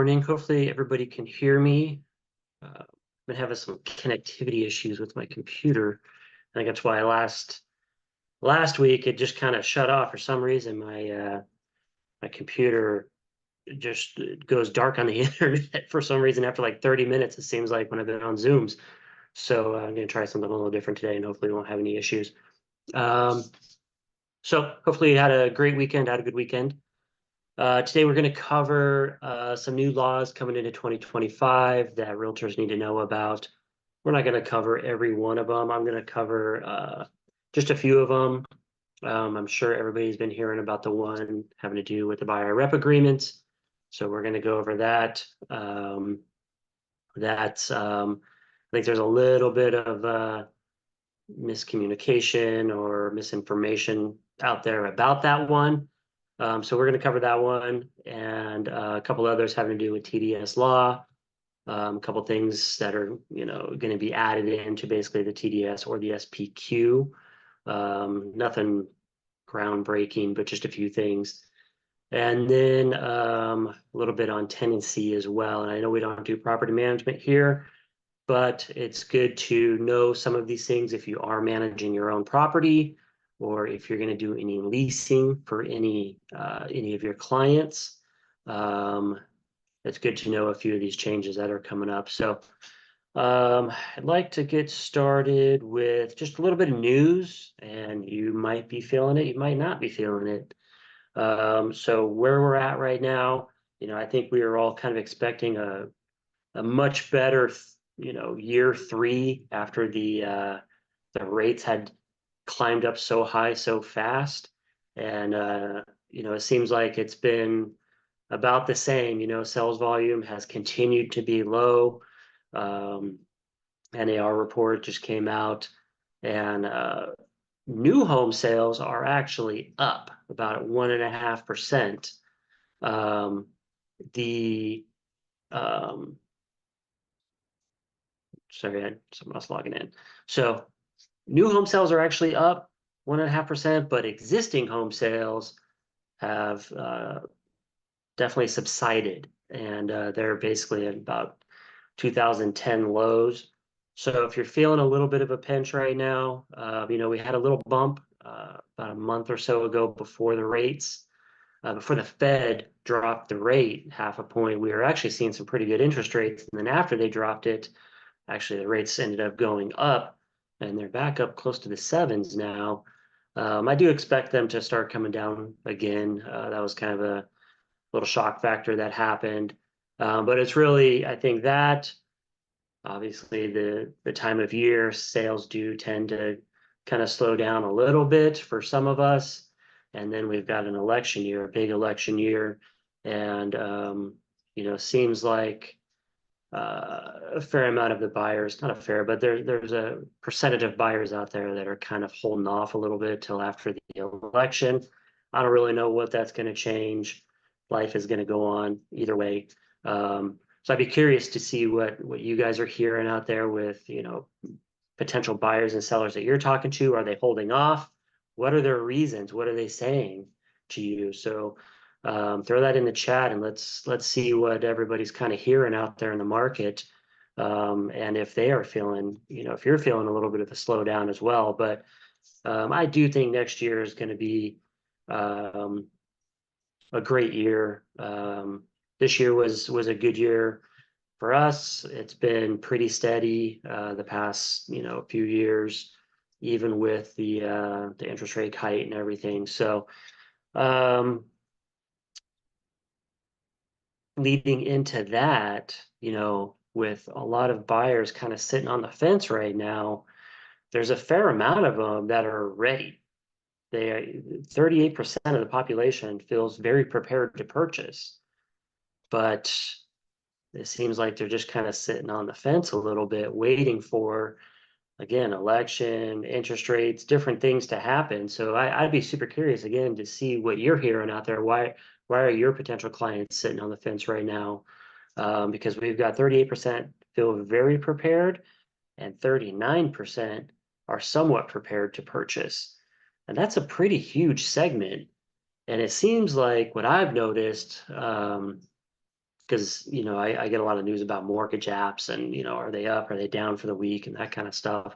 morning. Hopefully everybody can hear me. I've been having some connectivity issues with my computer. I think that's why last week it just kind of shut off for some reason. My computer just goes dark on the internet for some reason after like 30 minutes, it seems like, when I've been on Zooms. So I'm going to try something a little different today, and hopefully we won't have any issues. So hopefully you had a great weekend, had a good weekend. Today we're going to cover some new laws coming into 2025 that realtors need to know about. We're not going to cover every one of them. I'm going to cover just a few of them. I'm sure everybody's been hearing about the one having to do with the buyer rep agreements. So we're going to go over that. I think there's a little bit of miscommunication or misinformation out there about that one. So we're going to cover that one and a couple others having to do with TDS law, a couple things that are, going to be added into basically the TDS or the SPQ. Nothing groundbreaking, but just a few things. And then a little bit on tenancy as well. And I know we don't do property management here, but it's good to know some of these things if you are managing your own property, or if you're going to do any leasing for any of your clients. It's good to know a few of these changes that are coming up. So I'd like to get started with just a little bit of news, and you might be feeling it, you might not be feeling it. So where we're at right now, I think we are all kind of expecting a much better, year three after the rates had climbed up so high so fast. And it seems like it's been about the same. Sales volume has continued to be low. NAR report just came out, and new home sales are actually up about 1.5%. Sorry, I had someone else logging in. So new home sales are actually up 1.5%, but existing home sales have definitely subsided, and they're basically at about 2010 lows. So if you're feeling a little bit of a pinch right now, we had a little bump about a month or so ago before the Fed dropped the rate 0.5 point. We were actually seeing some pretty good interest rates, and then after they dropped it, actually the rates ended up going up, and they're back up close to the sevens now. I do expect them to start coming down again. That was kind of a little shock factor that happened. But it's really, I think that obviously the time of year sales do tend to kind of slow down a little bit for some of us. And then we've got an election year, a big election year. And, seems like a fair amount of the buyers, not a fair, but there's a percentage of buyers out there that are kind of holding off a little bit till after the election. I don't really know what that's going to change. Life is going to go on either way. So I'd be curious to see what you guys are hearing out there with, potential buyers and sellers that you're talking to. Are they holding off? What are their reasons? What are they saying to you? So throw that in the chat, and let's see what everybody's kind of hearing out there in the market. And if they are feeling, if you're feeling a little bit of a slowdown as well. But I do think next year is going to be a great year. This year was a good year for us. It's been pretty steady the past few years, even with the interest rate hike and everything. So leading into that, with a lot of buyers kind of sitting on the fence right now, there's a fair amount of them that are ready. 38% of the population feels very prepared to purchase, but it seems like they're just kind of sitting on the fence a little bit, waiting for, again, election, interest rates, different things to happen. So I'd be super curious again to see what you're hearing out there. Why are your potential clients sitting on the fence right now? Because we've got 38% feel very prepared, and 39% are somewhat prepared to purchase. And that's a pretty huge segment. And it seems like what I've noticed, kind because, you know, I get a lot of news about mortgage apps and, you know, are they up, are they down for the week and that kind of stuff.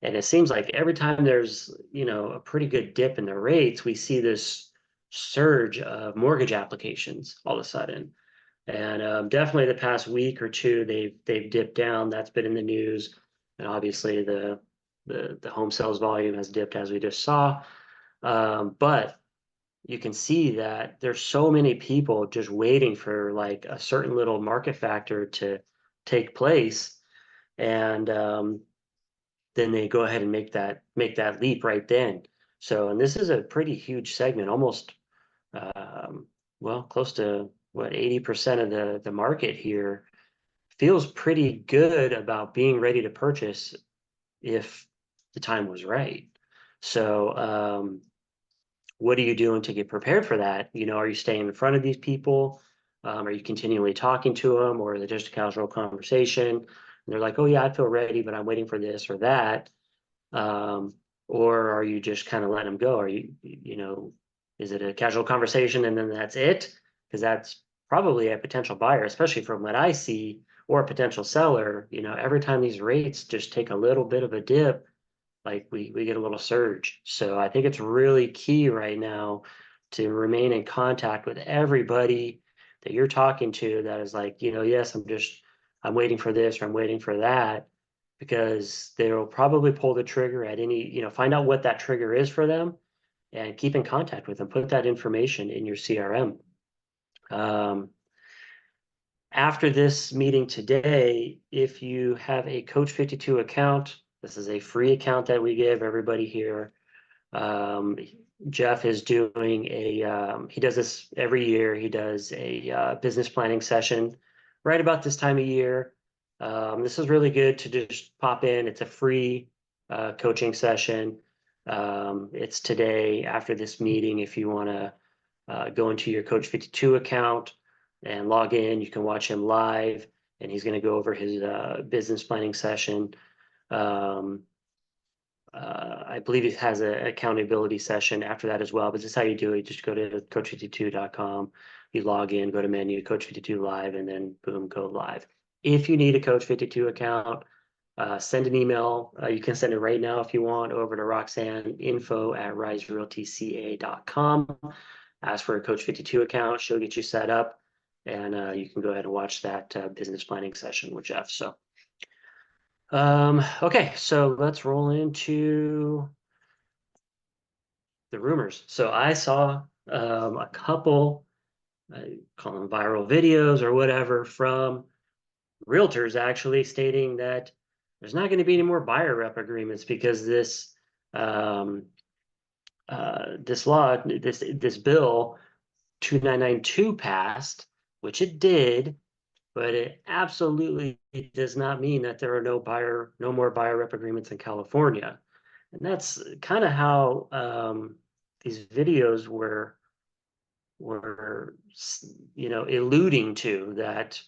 And it seems like every time there's, you know, a pretty good dip in the rates, we see this surge of mortgage applications all of a sudden. And definitely the past week or two, they've dipped down. That's been in the news, and obviously the home sales volume has dipped as we just saw. But you can see that there's so many people just waiting for like a certain little market factor to take place, and then they go ahead and make that leap right then. So, and this is a pretty huge segment, almost well, close to what 80% of the market here feels pretty good about being ready to purchase if the time was right. So, what are you doing to get prepared for that? You know, are you staying in front of these people? Are you continually talking to them, or is it just a casual conversation? And they're like, "Oh yeah, I feel ready, but I'm waiting for this or that." Um, or are you just kind of letting them go? Are you, you know, is it a casual conversation and then that's it? Because that's probably a potential buyer, especially from what I see, or a potential seller. You know, every time these rates just take a little bit of a dip, like we get a little surge. So I think it's really key right now to remain in contact with everybody that you're talking to that is like, you know, yes, I'm waiting for this or I'm waiting for that, because they'll probably pull the trigger at any, you know, find out what that trigger is for them and keep in contact with them. Put that information in your CRM. Um, After this meeting today, if you have a Coach 52 account, this is a free account that we give everybody here. Um, Jeff is doing he does this every year. He does a business planning session right about this time of year. This is really good to just pop in. It's a free coaching session. It's today after this meeting. If you want to go into your Coach 52 account and log in, you can watch him live, and he's going to go over his business planning session. Um, I believe he has an accountability session after that as well, but this is how you do it. Just go to coach52.com, you log in, go to menu, Coach 52 live, and then boom, go live. If you need a Coach 52 account, send an email. You can send it right now if you want over to Roxanne, info@riserealtyca.com. Ask for a Coach 52 account. She'll get you set up, and you can go ahead and watch that business planning session with Jeff. So okay, so let's roll into the rumors. So I saw a couple, I call them viral videos or whatever, from realtors actually stating that there's not going to be any more buyer rep agreements because um, this bill 2992 passed, which it did, but it absolutely does not mean that there are no more buyer rep agreements in California. And that's kind of how these videos were, you know, alluding to that.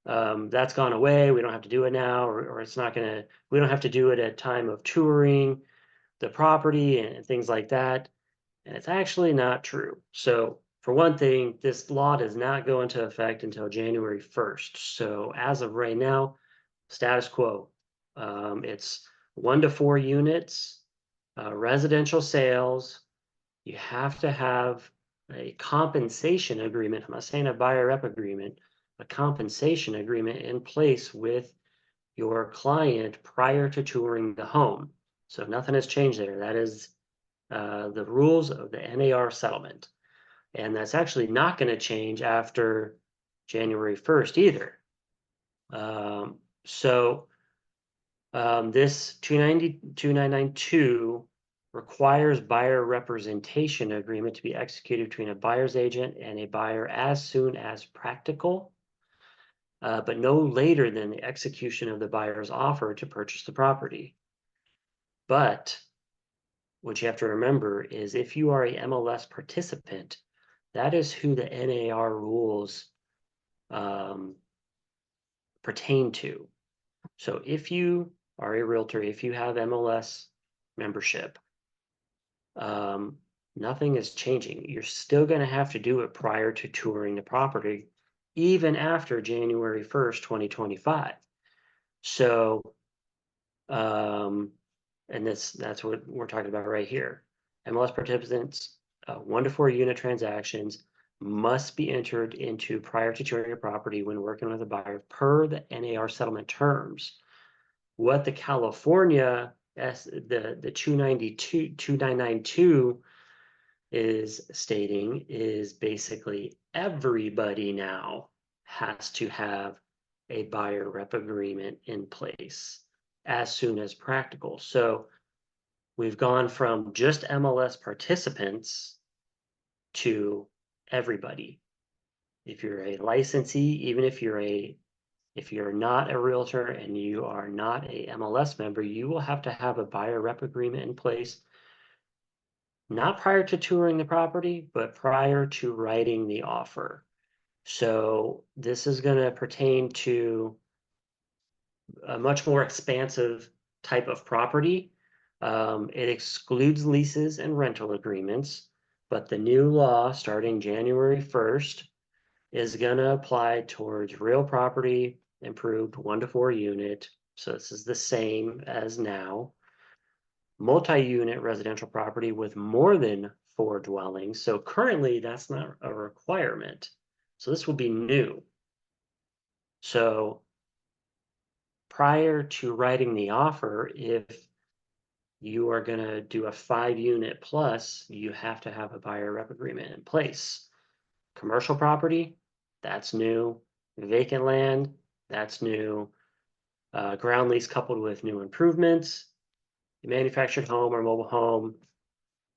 That's gone away. We don't have to do it now, or it's not gonna. We don't have to do it at time of touring the property and things like that. And it's actually not true. So for one thing, this law does not go into effect until January 1st. So as of right now, status quo. It's 1 to 4 units, residential sales. You have to have a compensation agreement. I'm not saying a buyer rep agreement, a compensation agreement in place with your client prior to touring the home. So nothing has changed there. That is the rules of the NAR settlement. And that's actually not going to change after January 1st either. This 2992 requires buyer representation agreement to be executed between a buyer's agent and a buyer as soon as practical, but no later than the execution of the buyer's offer to purchase the property. But what you have to remember is if you are a MLS participant, that is who the NAR rules pertain to. So if you are a realtor, if you have MLS membership, nothing is changing. You're still going to have to do it prior to touring the property even after January 1st, 2025. So, and that's what we're talking about right here. MLS participants, 1 to 4 unit transactions must be entered into prior to touring your property when working with a buyer per the NAR settlement terms. What the California the 2992 is stating is basically everybody now has to have a buyer rep agreement in place as soon as practical. So we've gone from just MLS participants to everybody. If you're a licensee, even if you're not a realtor and you are not a MLS member, you will have to have a buyer rep agreement in place, not prior to touring the property, but prior to writing the offer. So this is going to pertain to a much more expansive type of property. It excludes leases and rental agreements, but the new law starting January 1st is going to apply towards real property improved 1 to 4 unit. So this is the same as now. Multi-unit residential property with more than 4 dwellings. So currently that's not a requirement. So this will be new. So prior to writing the offer, if you are going to do a 5 unit plus, you have to have a buyer rep agreement in place. Commercial property, that's new. Vacant land, that's new. Ground lease coupled with new improvements. Manufactured home or mobile home,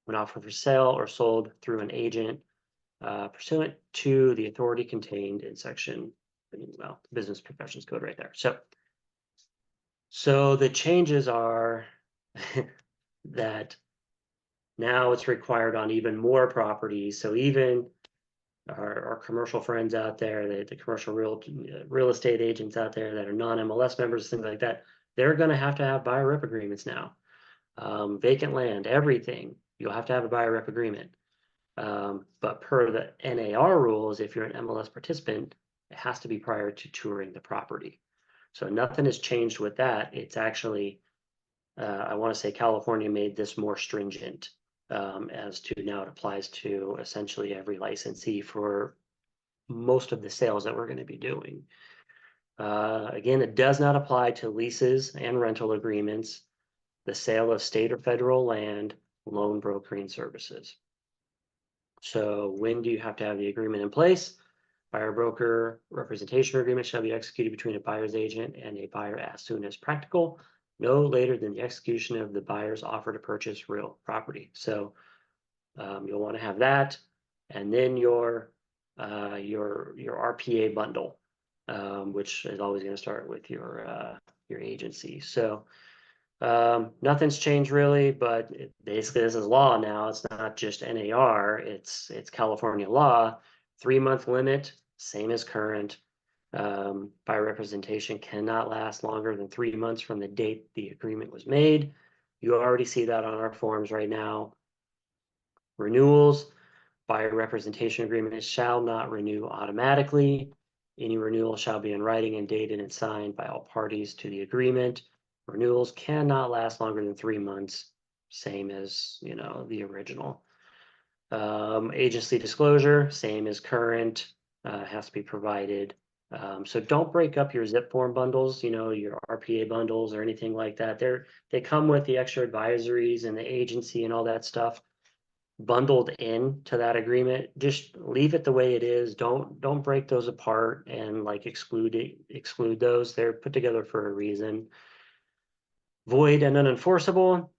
when offered for sale or sold through an agent, pursuant to the authority contained in section, well, Business Professions Code right there. So the changes are that now it's required on even more properties. So even our commercial friends out there, the commercial real estate agents out there that are non-MLS members, things like that, they're going to have buyer rep agreements now. Vacant land, everything, you'll have to have a buyer rep agreement. But per the NAR rules, if you're an MLS participant, it has to be prior to touring the property. So nothing has changed with that. It's actually, I want to say California made this more stringent, as to now it applies to essentially every licensee for most of the sales that we're going to be doing. Again, it does not apply to leases and rental agreements, the sale of state or federal land, loan brokering services. So when do you have to have the agreement in place? Buyer broker representation agreement shall be executed between a buyer's agent and a buyer as soon as practical, no later than the execution of the buyer's offer to purchase real property. So you'll want to have that, and then your RPA bundle, which is always going to start with your agency. So nothing's changed really, but basically this is law now. It's not just NAR, it's California law. 3-month limit, same as current. Buyer representation cannot last longer than 3 months from the date the agreement was made. You already see that on our forms right now. Renewals, buyer representation agreement shall not renew automatically. Any renewal shall be in writing and dated and signed by all parties to the agreement. Renewals cannot last longer than 3 months, same as, the original. Agency disclosure, same as current, has to be provided. So don't break up your zip form bundles, your RPA bundles or anything like that. They come with the extra advisories and the agency and all that stuff bundled in to that agreement. Just leave it the way it is. Don't break those apart and like exclude those. They're put together for a reason. Void and unenforceable.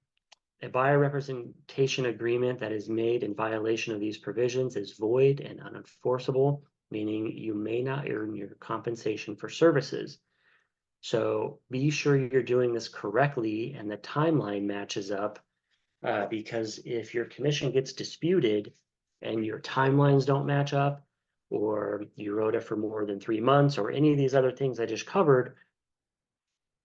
A buyer representation agreement that is made in violation of these provisions is void and unenforceable, meaning you may not earn your compensation for services. So be sure you're doing this correctly and the timeline matches up, because if your commission gets disputed and your timelines don't match up, or you wrote it for more than 3 months, or any of these other things I just covered,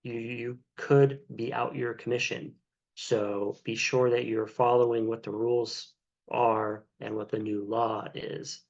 you could be out your commission. So be sure that you're following what the rules are and what the new law is.